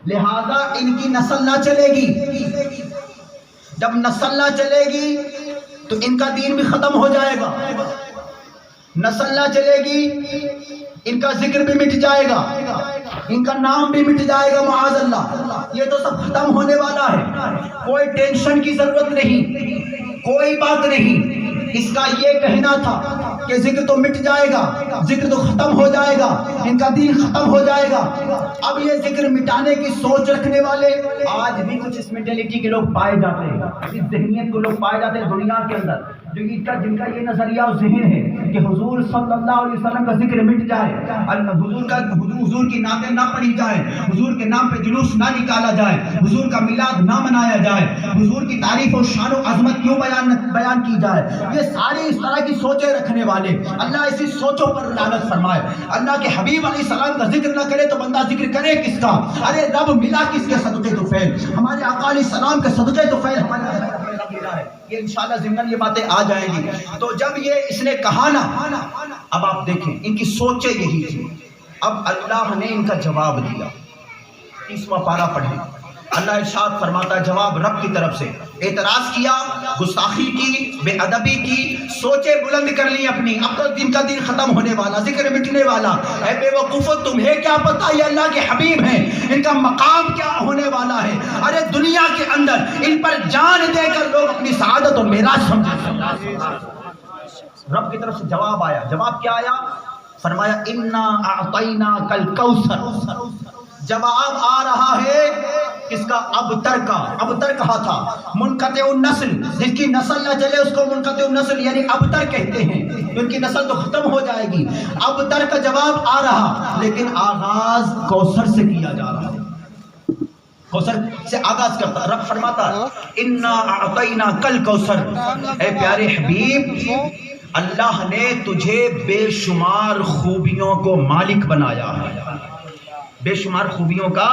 لہذا ان کی نسل نہ چلے گی. جب نسل نہ چلے گی تو ان کا دین بھی ختم ہو جائے گا. نسل نہ چلے گی ان کا ذکر بھی مٹ جائے گا, ان کا نام بھی مٹ جائے گا معاذ اللہ. یہ تو سب ختم ہونے والا ہے, کوئی ٹینشن کی ضرورت نہیں, کوئی بات نہیں. اس کا یہ کہنا تھا کہ ذکر تو مٹ جائے گا, ذکر تو ختم ہو جائے گا, ان کا دین ختم ہو جائے گا. اب یہ ذکر مٹانے کی سوچ رکھنے والے آج بھی کچھ اس مینٹلٹی کے لوگ پائے جاتے ہیں, اس ذہنیت کو لوگ پائے جاتے ہیں دنیا کے اندر, جو جن کا یہ نظریہ و ذہن ہے کہ حضور صلی اللہ علیہ وسلم کا ذکر مٹ جائے, حضور کی نعتیں نہ پڑھی جائیں, حضور کے نام پہ جلوس نہ نکالا جائے, حضور کا میلاد نہ منایا جائے, حضور کی تعریف و شان و عظمت کیوں بیان کی جائے. یہ ساری اس طرح کی سوچیں رکھنے والے اللہ اسی سوچوں پر لعنت فرمائے. اللہ کے حبیب علیہ السلام کا ذکر نہ کرے تو بندہ ذکر کرے کس کا؟ ارے رب ملا کس کے صدقے تو فیل, ہمارے آقا علیہ السلام کے صدقے تو فیل ہمارے رب ملا ہے. یہ انشاءاللہ ضمن یہ باتیں آ جائیں گی. تو جب یہ اس نے کہا نا, اب آپ دیکھیں ان کی سوچیں یہی تھی. اب اللہ نے ان کا جواب دیا. 30واں پارہ پڑھیں. اللہ ارشاد فرماتا ہے جواب رب کی طرف سے. اعتراض کیا, گستاخی کی, بے ادبی کی, سوچیں بلند کر لی اپنی. اب تو دن کا دن ختم ہونے والا, ذکر مٹنے والا. اے بے وقوفو, تمہیں کیا پتا یہ اللہ کے حبیب ہیں, ان کا مقام کیا ہونے والا ہے. ارے دنیا کے اندر ان پر جان دے کر لوگ اپنی سعادت اور معراج سمجھتے. رب کی طرف سے جواب آیا. جواب کیا آیا؟ فرمایا انا اعطیناک الکوثر. جواب آ رہا ہے کس کا؟ ابتر کا. ابتر کہا تھا منقطع النسل, جس کی نسل نہ چلے اس کو منقطع النسل یعنی ابتر کہتے ہیں. ان کی نسل تو ختم ہو جائے گی. ابتر کا جواب آ رہا, لیکن آغاز کوثر سے کیا جا رہا ہے. کوثر سے آغاز کرتا. رب فرماتا انا اعطیناک الکوثر. اے پیارے حبیب, اللہ نے تجھے بے شمار خوبیوں کو مالک بنایا ہے, بے شمار خوبیوں کا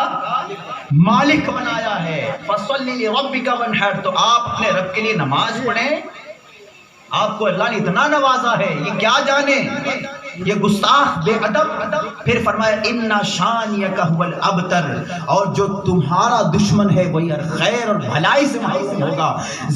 مالک بنایا ہے. فَصَلِّ لِرَبِّكَ وَانْحَرْ. تو آپ اپنے رب کے لیے نماز پڑھیں. آپ کو اللہ نے اتنا نوازا ہے, یہ کیا جانے, یہ گستاخ بے ادب. پھر فرمایا اِنَّ شَانِيَكَ هُوَ الْأَبْتَرُ. اور جو تمہارا دشمن ہے وہی خیر اور بھلائی سے محروم ہوگا.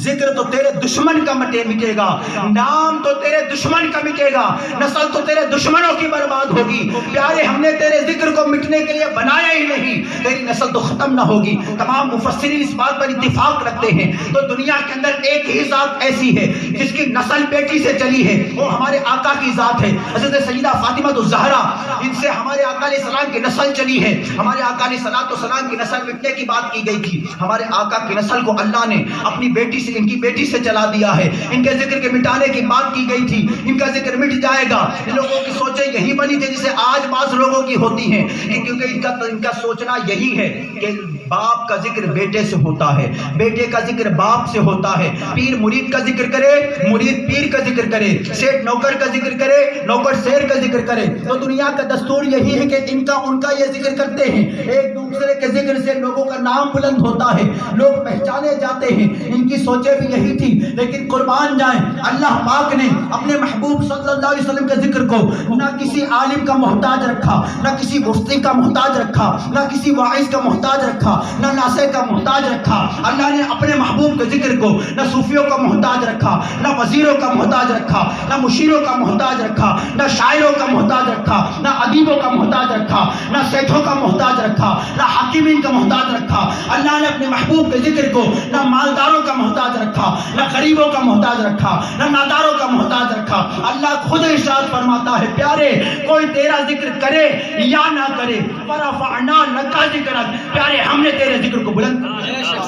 ذکر تو تیرے دشمن کا مٹے گا, نام تو تیرے دشمن کا مٹے گا, نسل تو تیرے دشمنوں کی برباد ہوگی. پیارے ہم نے تیرے ذکر کو مٹنے کے لیے بنایا ہی نہیں, تیری نسل تو ختم نہ ہوگی. تمام مفسرین اس بات پر اتفاق رکھتے ہیں. تو دنیا کے اندر ایک ہی ذات ایسی ہے جس کی نسل بیٹی سے چلی ہے, وہ ہمارے آقا کی ذات ہے حضرت سیدہ فاطمہ الزہرا. ان سے ہمارے آقا علیہ السلام کی نسل چلی ہے. ہمارے آقا علیہ السلام کی نسل مٹنے کی بات کی گئی تھی. ہمارے آقا کی نسل کو اللہ نے اپنی بیٹی سے, ان کی بیٹی سے چلا دیا ہے. ان کے ذکر کے مٹانے کی بات کی گئی تھی. ان کا ذکر مٹ جائے گا. ان لوگوں کی سوچیں یہی بنی تھی جسے آج بعض لوگوں کی ہوتی ہیں, کیونکہ ان کا سوچنا یہی ہے کہ باپ کا ذکر بیٹے سے ہوتا ہے, بیٹے کا ذکر باپ سے ہوتا ہے. پیر مرید کا ذکر کرے, مرید پیر کا ذکر کرے, سیٹ نوکر کا ذکر کرے, نوکر شیر کا ذکر کرے. تو دنیا کا دستور یہی ہے کہ ان کا یہ ذکر کرتے ہیں. ایک دوسرے کے ذکر سے لوگوں کا نام بلند ہوتا ہے, لوگ پہچانے جاتے ہیں. ان کی سوچیں بھی یہی تھی. لیکن قربان جائیں, اللہ پاک نے اپنے محبوب صلی اللہ علیہ وسلم کے ذکر کو نہ کسی عالم کا محتاج رکھا, نہ کسی مفتی کا محتاج رکھا, نہ کسی واعظ کا محتاج رکھا, نہ ناصح کا محتاج رکھا. اللہ نے اپنے محبوب کے ذکر کو نہ صوفیوں کا محتاج رکھا, نہ وزیروں کا محتاج رکھا, نہ مشیروں کا محتاج رکھا, نہ شاعروں کا محتاج رکھا, نہ ادیبوں کا محتاج رکھا, نہ سیٹھوں کا محتاج رکھا, نہ حاکمین کا محتاج رکھا. اللہ نے اپنے محبوب کے ذکر کو نہ مالداروں کا محتاج رکھا, نہ غریبوں کا محتاج رکھا, نہ ناداروں کا محتاج رکھا. اللہ خود ارشاد فرماتا ہے پیارے کوئی تیرا ذکر کرے یا نہ کرے, وَرَفَعْنَا لَكَ ذِكْرَكَ. پیارے ہم نے تیرے ذکر کو بلند کیا.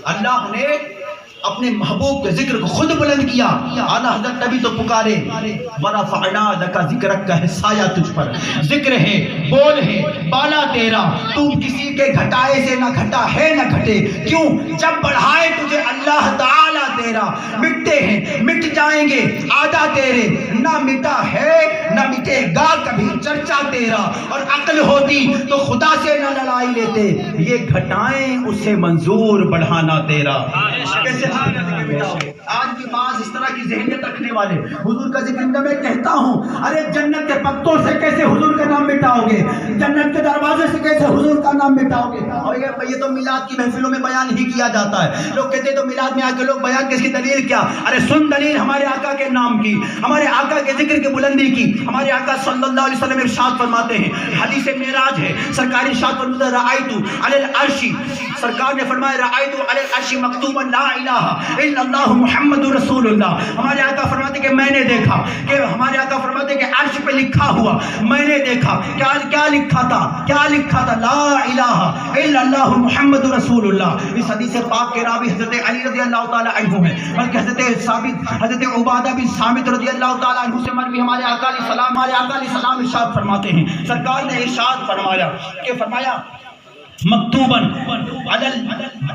اللہ نے اپنے محبوب کے ذکر کو خود بلند کیا. اعلیٰ حضرت نبی تو پکارے وَرَفَعْنَا لَكَ ذِكْرَكَ کا حصہ تجھ پر ذکر ہے, بول ہے, بالا تیرا, تو کسی کے گھٹائے سے نہ گھٹا ہے نہ گھٹے. کیوں؟ جب بڑھائے تجھے اللہ تعالیٰ تیرا. مٹتے ہیں, مٹ جائیں گے, آدھا تیرے, نہ مٹا ہے نہ مٹے گا کبھی چرچا تیرا. اور عقل ہوتی تو خدا سے نہ لڑائی لیتے, یہ گھٹائیں اسے منظور بڑھانا تیرا. کیسے آج بھی بعض اس طرح کی ذہنیت رکھنے والے حضور کا ذکر میں کہتا ہوں, ارے جنت کے پتوں سے کیسے حضور کا نام مٹاؤ گے, جنت کے دروازے سے کیسے نام مٹاؤ گے؟ اور یہ تو میلاد کی محفلوں میں بیان ہی کیا جاتا ہے. لوگ کہتے ہیں تو میلاد میں آ کے لوگ بیان کس کی دلیل کیا؟ ارے سن دلیل ہمارے آقا کے نام کی، ہمارے آقا کے ذکر کی بلندی کی. ہمارے آقا صلی اللہ علیہ وسلم ارشاد فرماتے ہیں، حدیث معراج ہے، سرکار ارشاد فرماتے ہیں رأیت علی العرش، سرکار نے فرمایا رأیت علی العرش مکتوبا لا الہ الا اللہ محمد رسول اللہ. ہمارے آقا فرماتے کہ میں نے دیکھا، کہ ہمارے آقا فرماتے کہ عرش پہ لکھا ہوا میں نے دیکھا. کیا لکھا تھا؟ کیا لکھا تھا؟ لا الہ الا اللہ محمد رسول اللہ. اس حدیث پاک کے راوی حضرت علی رضی اللہ تعالی عنہ ہیں، بلکہ حضرت عبادہ بن صامت رضی اللہ تعالی عنہ سے مروی ہمارے آقا علیہ السلام ارشاد فرماتے ہیں، سرکار نے ارشاد فرمایا کہ فرمایا مکتوباً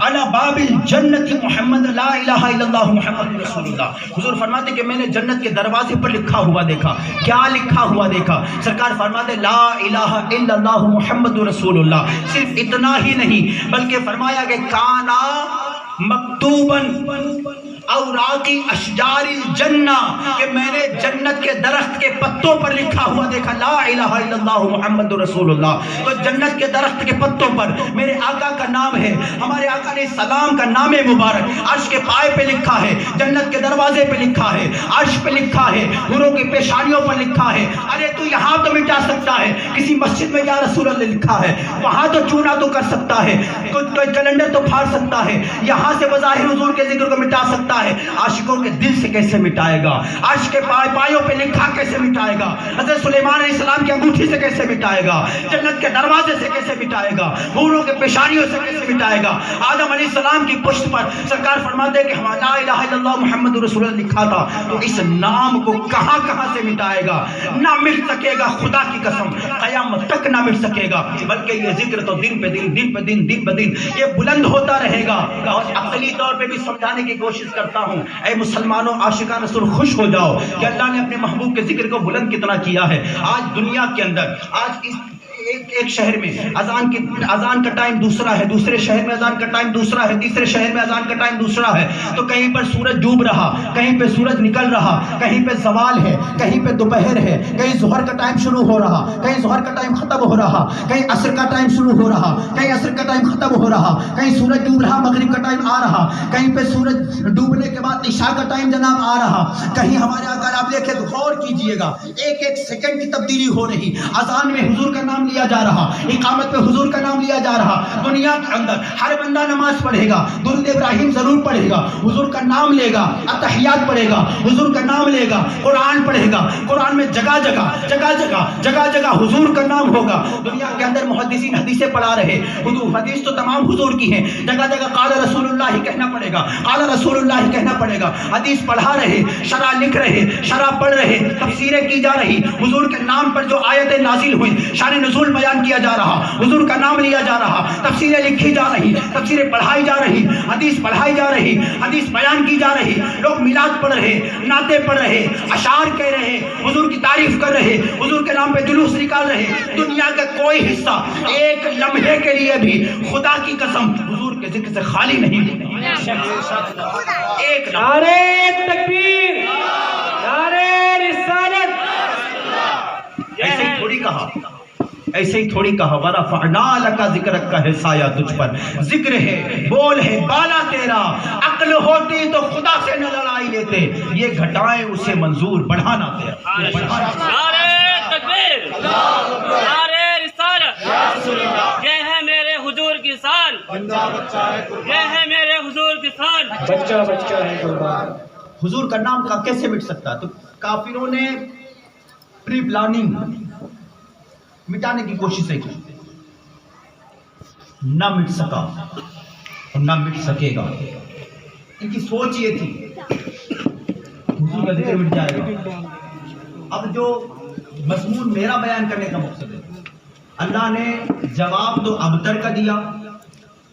علی باب الجنت محمد لا الہ الا اللہ محمد رسول اللہ. حضور فرماتے کہ میں نے جنت کے دروازے پر لکھا ہوا دیکھا. کیا لکھا ہوا دیکھا؟ سرکار فرماتے لا الہ الا اللہ محمد رسول اللہ. صرف اتنا ہی نہیں بلکہ فرمایا کہ کانا مکتوباً اوراقی اشجار الجنہ، کہ میں نے جنت کے درخت کے پتوں پر لکھا ہوا دیکھا لا الہ الا اللہ محمد رسول اللہ. تو جنت کے درخت کے پتوں پر میرے آقا کا نام ہے، ہمارے آقا علیہ السلام کا نام مبارک عرش کے پائے پہ لکھا ہے، جنت کے دروازے پہ لکھا ہے، عرش پہ لکھا ہے، حوروں کی پیشانیوں پر لکھا ہے. ارے تو یہاں تو مٹا سکتا ہے، کسی مسجد میں یا رسول اللہ لکھا ہے، وہاں تو چونا تو کر سکتا ہے، کوئی کیلنڈر تو پھاڑ سکتا ہے، یہاں سے بظاہر حضور کے ذکر کو مٹا سکتا ہے. عاشقوں کے دل سے کیسے مٹائے گا؟ عرش کے پایوں پہ لکھا کیسے مٹائے گا؟ حضرت سلیمان علیہ السلام کی انگوٹھی سے کیسے مٹائے گا؟ جنت کے دروازے سے کیسے مٹائے گا؟ حوروں کے پیشانیوں سے کیسے مٹائے گا؟ آدم علیہ السلام کی پشت پر سرکار فرماتے ہیں کہ ہم لا الہ الا اللہ محمد رسول اللہ لکھا تھا. تو اس نام کو کہاں سے مٹائے گا؟ نہ مٹ سکے گا، خدا کی قسم قیامت تک نہ مٹ سکے گا. بلکہ یہ ذکر تو دن پہ دن یہ بلند ہوتا رہے گا. اور عقلی طور پہ بھی سمجھانے کی کوشش کرتا ہوں، اے مسلمانوں عاشقان رسول خوش ہو جاؤ کہ اللہ نے اپنے محبوب کے ذکر کو بلند کتنا کیا ہے. آج دنیا کے اندر آج اس ایک شہر میں اذان کا ٹائم دوسرا ہے، دوسرے شہر میں اذان کا ٹائم دوسرا ہے، تیسرے شہر میں اذان کا ٹائم دوسرا ہے. تو کہیں پر سورج ڈوب رہا، کہیں پہ سورج نکل رہا، کہیں پہ زوال ہے، کہیں پہ دوپہر ہے، کہیں ظہر کا ٹائم شروع ہو رہا، کہیں ظہر کا ٹائم ختم ہو رہا، کہیں عصر کا ٹائم شروع ہو رہا، کہیں عصر کا ٹائم ختم ہو رہا، کہیں سورج ڈوب رہا مغرب کا ٹائم آ رہا، کہیں پہ سورج ڈوبنے کے بعد عشاء کا ٹائم جناب آ رہا. کہیں ہمارے آقا آپ دیکھیں تو غور کیجئے گا، ایک سیکنڈ کی تبدیلی ہو رہی. اذان میں حضور کا نام لیا جا رہا، اقامت پہ حضور کا نام لیا جا رہا. دنیا کے اندر ہر بندہ نماز پڑھے گا، درود ابراہیم ضرور پڑھے گا، حضور کا نام لے گا، اتحیات پڑھے گا، حضور کا نام لے گا، قرآن پڑھے گا. قرآن میں جگہ جگہ حضور کا نام ہوگا. دنیا کے اندر محدثین حدیثیں پڑھا رہے، حدیث تو تمام حضور کی ہیں، جگہ جگہ قال رسول اللہ کہنا پڑے گا، قال رسول اللہ کہنا پڑے گا. حدیث پڑھا رہے، شرح لکھ رہے، شرح پڑھ رہے، تفسیریں کی جا رہی، حضور کے نام پر جو آیتیں نازل ہوئی شان نزول بیان کیا جا رہا، حضور کا نام لیا جا رہا، تفسیریں لکھی جا رہی، تفسیریں پڑھائی جا رہی، حدیث پڑھائی جا رہی، حدیث بیان کی جا رہی. لوگ میلاد پڑھ رہے، نعتیں پڑھ رہے، اشعار کہہ رہے، حضور کی تعریف کر رہے، حضور کے نام پہ جلوس نکال رہے. دنیا کا کوئی حصہ ایک لمحے کے لیے بھی خدا کی قسم حضور کے ذکر سے خالی نہیں. ایک نعرہ تکبیر، نعرہ رسالت. ایسے ہی تھوڑی کہا وَرَفَعْنَا لَكَ ذِكْرَكَ کا ہے سایہ تجھ پر، ذکر ہے، بول ہے بالا تیرا، عقل ہوتی تو خدا سے نہ لڑائی لیتے، یہ گھٹائیں اسے منظور بڑھانا تیرا. نعرہ تکبیر، نعرہ رسالت، یہ ہے میرے حضور کی شان، یہ ہے میرے حضور کی شان. بچہ ہے قربان. حضور کا نام کا کیسے مٹ سکتا؟ تو کافروں نے پری پلاننگ مٹانے کی کوششیں کی، نہ مٹ سکا اور نہ مٹ سکے گا. ان کی سوچ یہ تھی حضور کا ذکر مٹ جائے گا. اب جو مضمون میرا بیان کرنے کا مقصد ہے، اللہ نے جواب تو ابتر کا دیا،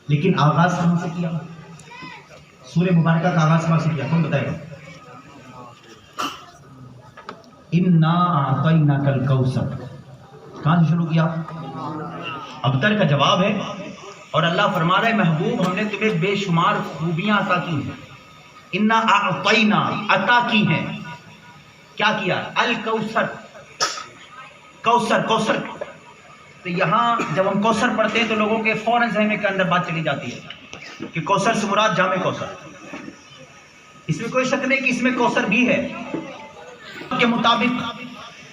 لیکن آغاز کہاں سے کیا؟ سورہ مبارکہ کا آغاز کہاں سے کیا؟ کون بتائے گا؟ اِنَّا أَعْطَيْنَاكَ الْكَوْثَرَ. کہاں سے شروع کیا؟ ابتر کا جواب ہے. اور اللہ فرما رہا ہے محبوب ہم نے تمہیں بے شمار خوبیاں عطا کی ہیں. اِنَّا أَعْطَيْنَا عطا کی ہیں. کیا کیا؟ الکوثر. کوثر تو یہاں جب ہم کوثر پڑھتے ہیں تو لوگوں کے فوراً ذہن کے اندر بات چلی جاتی ہے کہ کوثر سے مراد جامع کوثر. اس میں کوئی شک نہیں کہ اس میں کوثر بھی ہے. کے مطابق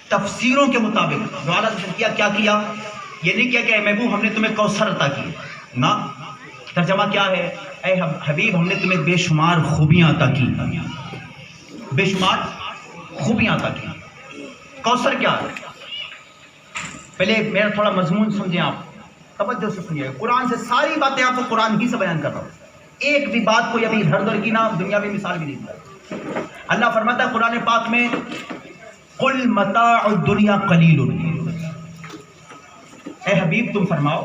تفسیروں کے مطابق جو اعلیٰ حضرت کیا کیا یہ نہیں کیا کہ اے محبوب ہم نے تمہیں کوثر عطا کی نا. ترجمہ کیا ہے؟ اے حبیب ہم نے تمہیں بے شمار خوبیاں عطا کی, بے شمار خوبیاں عطا کی. کوثر کیا ہے؟ پہلے میرا تھوڑا مضمون سمجھیں, آپ توجہ سے سنیے. قرآن سے ساری باتیں آپ کو قرآن ہی سے بیان کر رہا ہوں, ایک بھی بات کوئی ابھی ادھر ادھر کی نہ دنیاوی مثال بھی نہیں دیا. اللہ فرماتا ہے قرآن پاک میں قل متاع الدنیا قلیل. اے حبیب تم فرماؤ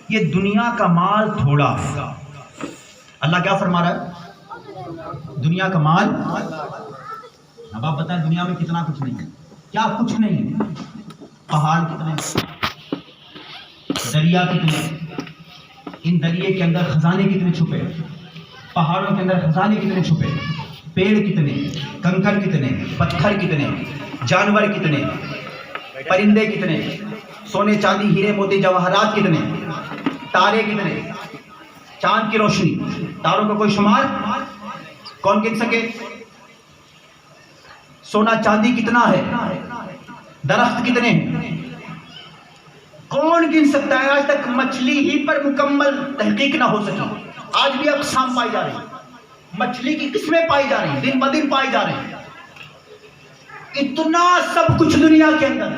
یہ دنیا کا مال تھوڑا ہے. اللہ کیا فرما رہا ہے؟ دنیا کا مال. اب آپ بتائیں دنیا میں کتنا کچھ نہیں ہے. کیا کچھ نہیں؟ پہاڑ کتنے, دریا کتنے, ان دریے کے اندر خزانے کتنے چھپے, پہاڑوں کے اندر خزانے کتنے چھپے, پیڑ کتنے, کنکر کتنے, پتھر کتنے, جانور کتنے, پرندے کتنے, سونے چاندی ہیرے موتی جواہرات کتنے, تارے کتنے, چاند کی روشنی, تاروں کا کوئی شمار کون گن سکے؟ سونا چاندی کتنا ہے, درخت کتنے ہیں, کون گن سکتا ہے؟ آج تک مچھلی ہی پر مکمل تحقیق نہ ہو سکی. آج بھی اقسام پائی جا رہی ہیں, مچھلی کی قسمیں پائی جا رہی ہیں, دن بدن پائی جا رہے ہیں. اتنا سب کچھ دنیا کے اندر,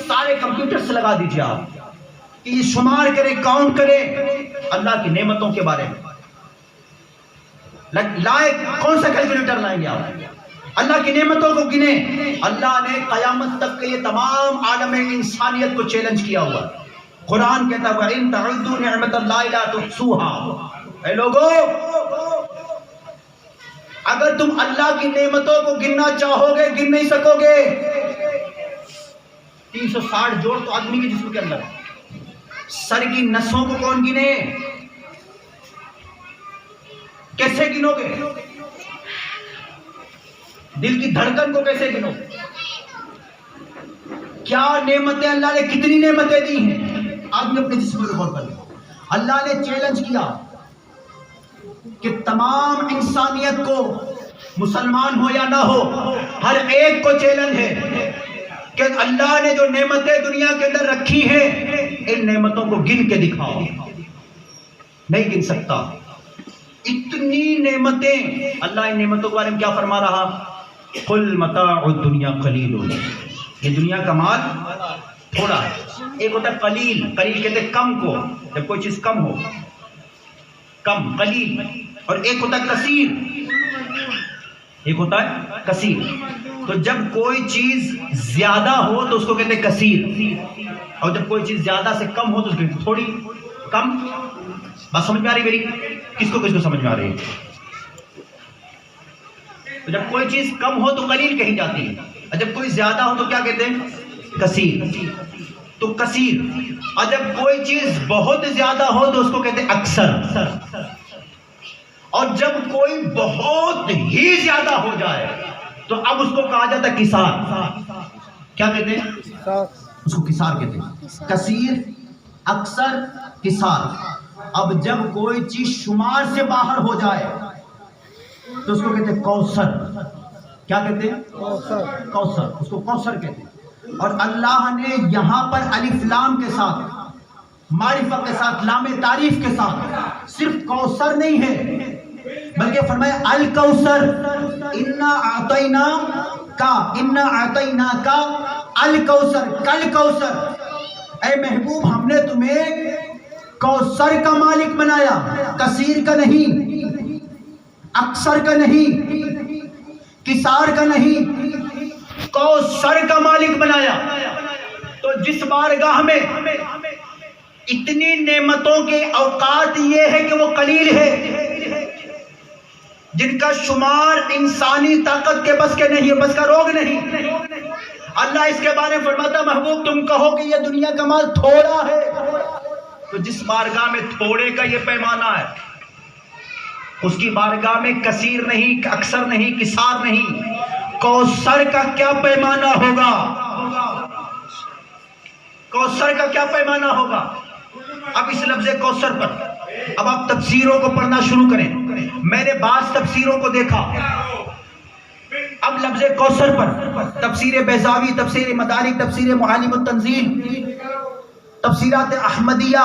سارے کمپیوٹر سے لگا دیجیے آپ کہ یہ شمار کرے, کاؤنٹ کرے اللہ کی نعمتوں کے بارے میں. لائے کون سا کیلکولیٹر لائیں گے آپ؟ اللہ کی نعمتوں کو گنے. اللہ نے قیامت تک کے لیے تمام عالم انسانیت کو چیلنج کیا ہوا. قرآن کہتا ہے وَإِن تَعُدُّوا نِعْمَتَ اللَّهِ لَا تُحْصُوهَا. اے لوگو اگر تم اللہ کی نعمتوں کو گننا چاہو گے گن نہیں سکو گے. 360 جوڑ تو آدمی کے جسم کے اندر ہے. سر کی نسوں کو کون گنے؟ کیسے گنو گے؟ دل کی دھڑکن کو کیسے گنو؟ کیا نعمتیں اللہ نے کتنی نعمتیں دی ہیں آدمی اپنے جسم پر غور کرے. اللہ نے چیلنج کیا کہ تمام انسانیت کو, مسلمان ہو یا نہ ہو, ہر ایک کو چیلنج ہے کہ اللہ نے جو نعمتیں دنیا کے اندر رکھی ہیں ان نعمتوں کو گن کے دکھاؤ. نہیں گن سکتا. اتنی نعمتیں. اللہ ان نعمتوں کے بارے میں کیا فرما رہا؟ قل متاع الدنیا قلیل. یہ دنیا کا مال تھوڑا ہے. ایک ہوتا ہے قلیل, قلیل کہتے ہیں کم کو, جب کوئی چیز کم ہو, کم قلیل. اور ایک ہوتا ہے کثیر, ایک ہوتا ہے کثیر. تو جب کوئی چیز زیادہ ہو تو اس کو کہتے ہیں کثیر, اور جب کوئی چیز زیادہ سے کم ہو تو اس کو کہتے ہیں تھوڑی کم. بات سمجھ میں آ رہی میری؟ کس کو سمجھ میں آ رہی ہے؟ تو جب کوئی چیز کم ہو تو قلیل کہی جاتی ہے, اور جب کوئی زیادہ ہو تو کیا کہتے ہیں؟ کثیر. تو کثیر. اور جب کوئی چیز بہت زیادہ ہو تو اس کو کہتے ہیں اکثر. اور جب کوئی بہت ہی زیادہ ہو جائے تو اب اس کو کہا جاتا ہے کثار. کیا کہتے ہیں؟ اس کو کثار کہتے ہیں. کثیر, اکثر, کثار. اب جب کوئی چیز شمار سے باہر ہو جائے تو اس کو کہتے ہیں کوثر. کیا کہتے ہیں؟ کوثر. اس کو کوثر کہتے ہیں. اور اللہ نے یہاں پر الف لام کے ساتھ, معرفت کے ساتھ, لام تعریف کے ساتھ صرف کوثر نہیں ہے بلکہ فرمایا الکوثر. انا اعطینا کا الکوثر, کل کوثر. اے محبوب ہم نے تمہیں کوثر کا مالک بنایا, کثیر کا نہیں, اکثر کا نہیں, کثار کا نہیں, کوثر کا مالک بنایا. تو جس بارگاہ میں اتنی نعمتوں کے اوقات یہ ہے کہ وہ قلیل ہے, جن کا شمار انسانی طاقت کے بس کے نہیں ہے, بس کا روگ نہیں. اللہ اس کے بارے میں فرماتا محبوب تم کہو کہ یہ دنیا کا مال تھوڑا ہے, تو جس بارگاہ میں تھوڑے کا یہ پیمانہ ہے اس کی بارگاہ میں کثیر نہیں, اکثر نہیں, کثار نہیں, کوثر کا کیا پیمانہ ہوگا؟ کوثر کا کیا پیمانہ ہوگا؟ اب اس لفظ کوثر پر اب آپ تفسیروں کو پڑھنا شروع کریں. میں نے بعض تفسیروں کو دیکھا. اب لفظ کوثر پر تفسیر بیضاوی، تفسیر مدارک، تفسیر معالم التنزیل، تفسیرات احمدیہ،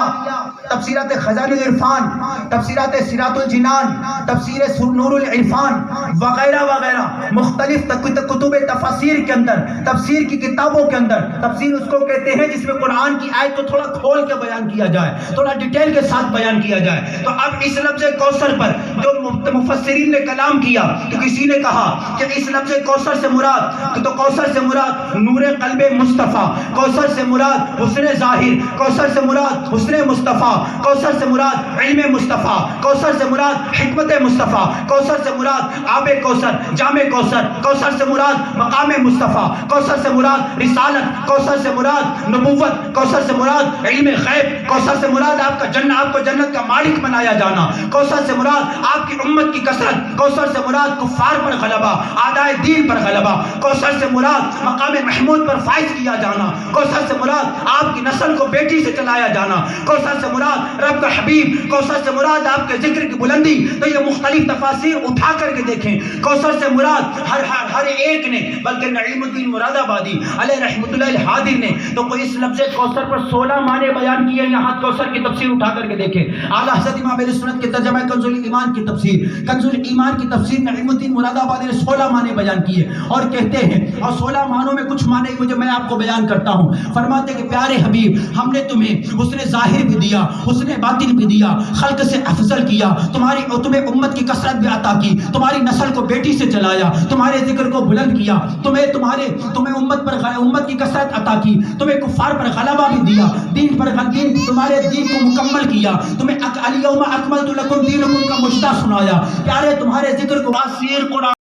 تفسیرات خزائن العرفان، تفسیرات سیرات الجنان، تفسیر نور العرفان وغیرہ وغیرہ مختلف کتب تفاسیر کے اندر، تفسیر کی کتابوں کے اندر، تفسیر اس کو کہتے ہیں جس میں قرآن کی آیت کو تھوڑا کھول کے بیان کیا جائے، تھوڑا ڈیٹیل کے ساتھ بیان کیا جائے. تو اب اس لفظ کوثر پر جو مفسرین نے کلام کیا تو کسی نے کہا کہ اس لفظ کوثر سے مراد، تو کوثر سے مراد نور قلب مصطفیٰ، کوثر سے مراد حسن ظاہر، کوثر سے مراد حسن مصطفیٰ، کوثر سے مراد علم مصطفیٰ، کوثر سے مراد حکمت مصطفیٰ، کوثر سے مراد آب کوثر، جام کوثر، کوثر سے مراد مقام مصطفیٰ، کوثر سے مراد رسالت، کوثر سے مراد نبوت، کوثر سے مراد علم غیب، کوثر سے مراد آپ کو جنت کا مالک بنایا جانا، کوثر سے مراد آپ کی امت کی کثرت، کوثر سے مراد کفار پر غلبہ، اعدائے دین پر غلبہ، کوثر سے مراد مقام محمود پر فائز کیا جانا، کوثر سے مراد آپ کی نسل کو بیٹی سے چلایا جانا، کوثر سے مراد رب کا حبیب، کوثر سے مراد آپ کے ذکر کی بلندی. تو یہ مختلف تفاسیر اٹھا کر کے دیکھیں. کوثر سے مراد ہر ایک نے، بلکہ نعیم الدین مراد آبادی علیہ رحمۃ اللہ الحاضر نے تو کوئی اس لفظ کوثر پر 16 معنی بیان کیے. یہاں کوثر کی تفسیر اٹھا کر کے دیکھیں. اعلیٰ حضرت امام اہل سنت کے ترجمہ کنز الایمان کی تفسیر، کنز الایمان کی تفسیر نعیم الدین مراد آبادی نے 16 معنی بیان کیے اور کہتے ہیں، اور 16 معنوں میں کچھ معنی مجھے میں آپ کو بیان کرتا ہوں. فرماتے کہ پیارے حبیب، ہم نے تمہیں حسن ظاہر بھی دیا، حسن باطن بھی دیا، خلق سے افضل کیا، تمہیں امت کی کثرت بھی عطا کی، تمہاری نسل کو بیٹی سے چلایا، تمہارے ذکر کو بلند کیا، تمہیں امت کی کثرت عطا کی، تمہیں کفار پر غلبہ بھی دیا، تمہارے دین کو مکمل کیا، تمہیں الیوم اکملت لکم دینکم کا مجدہ سنایا. پیارے تمہارے ذکر کو قرآن